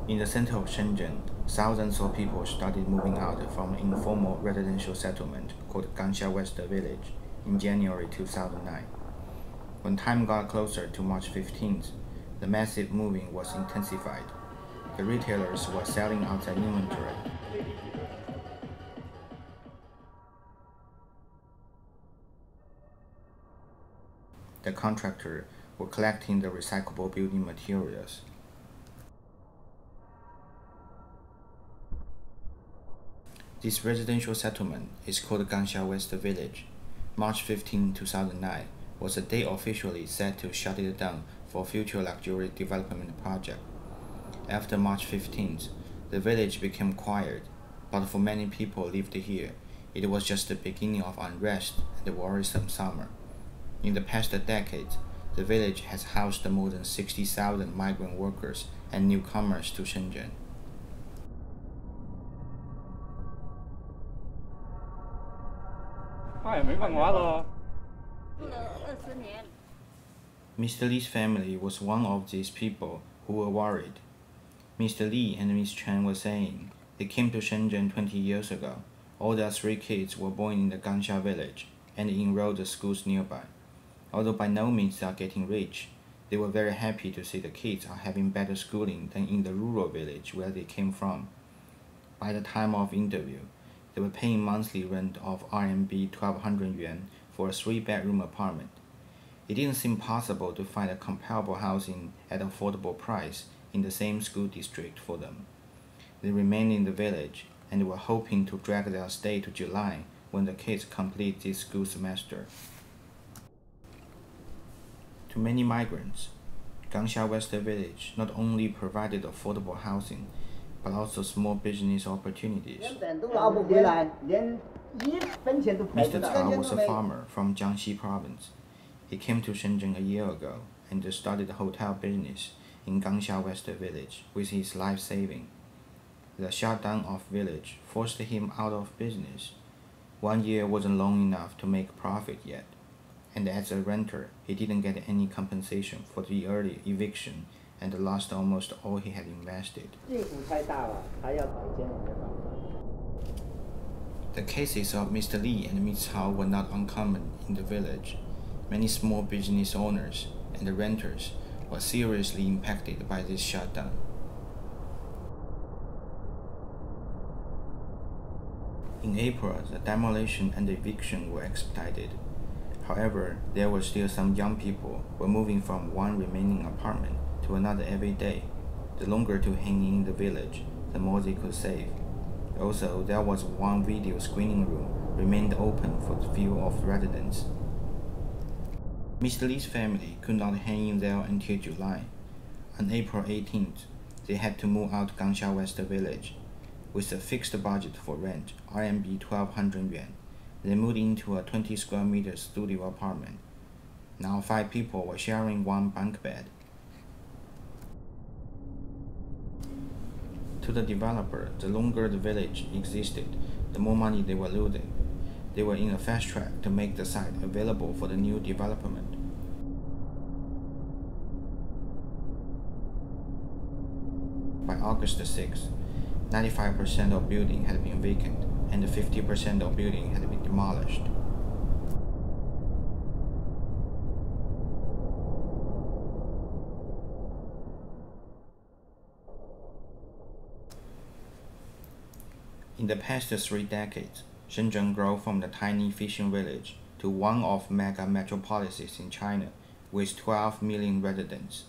In the center of Shenzhen, thousands of people started moving out from an informal residential settlement called Gangsha West Village in January 2009. When time got closer to March 15th, the massive moving was intensified. The retailers were selling out their inventory. The contractors were collecting the recyclable building materials. This residential settlement is called Gangsha West Village. March 15, 2009 was the day officially set to shut it down for future luxury development project. After March 15th, the village became quiet, but for many people lived here, it was just the beginning of unrest and a worrisome summer. In the past decade, the village has housed more than 60,000 migrant workers and newcomers to Shenzhen. Mr. Li's family was one of these people who were worried. Mr. Li and Ms. Chen were saying they came to Shenzhen 20 years ago. All their 3 kids were born in the Gangsha village and enrolled at schools nearby. Although by no means they are getting rich, they were very happy to see the kids are having better schooling than in the rural village where they came from. By the time of interview, they were paying monthly rent of RMB 1,200 yuan for a 3-bedroom apartment. It didn't seem possible to find a comparable housing at an affordable price in the same school district for them. They remained in the village and were hoping to drag their stay to July when the kids complete this school semester. To many migrants, Gangsha West Village not only provided affordable housing, but also small business opportunities. Mr. Cao was a farmer from Jiangxi province. He came to Shenzhen a year ago and started a hotel business in Gangsha West Village with his life saving. The shutdown of village forced him out of business. 1 year wasn't long enough to make profit yet, and as a renter, he didn't get any compensation for the early eviction and lost almost all he had invested. The cases of Mr. Li and Ms. Hao were not uncommon in the village. Many small business owners and renters were seriously impacted by this shutdown. In April, the demolition and eviction were expedited. However, there were still some young people who were moving from one remaining apartment to another every day. The longer to hang in the village, the more they could save. Also, there was one video screening room remained open for the view of residents. Mr. Li's family could not hang in there until July. On April 18th, they had to move out Gangsha West Village. With a fixed budget for rent, RMB 1,200 yuan, they moved into a 20 square meter studio apartment. Now 5 people were sharing one bunk bed. To the developer, the longer the village existed, the more money they were losing. They were in a fast track to make the site available for the new development. By August 6, 95% of building had been vacant and 50% of building had been demolished. In the past 3 decades, Shenzhen grew from the tiny fishing village to one of mega metropolises in China with 12 million residents.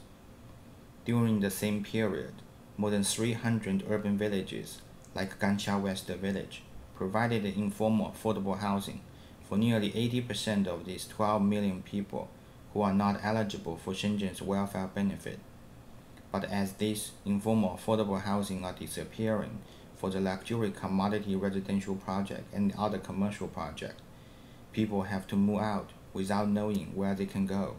During the same period, more than 300 urban villages, like Gangsha West Village, provided informal affordable housing for nearly 80% of these 12 million people who are not eligible for Shenzhen's welfare benefit. But as these informal affordable housing are disappearing for the luxury commodity residential project and other commercial projects, people have to move out without knowing where they can go.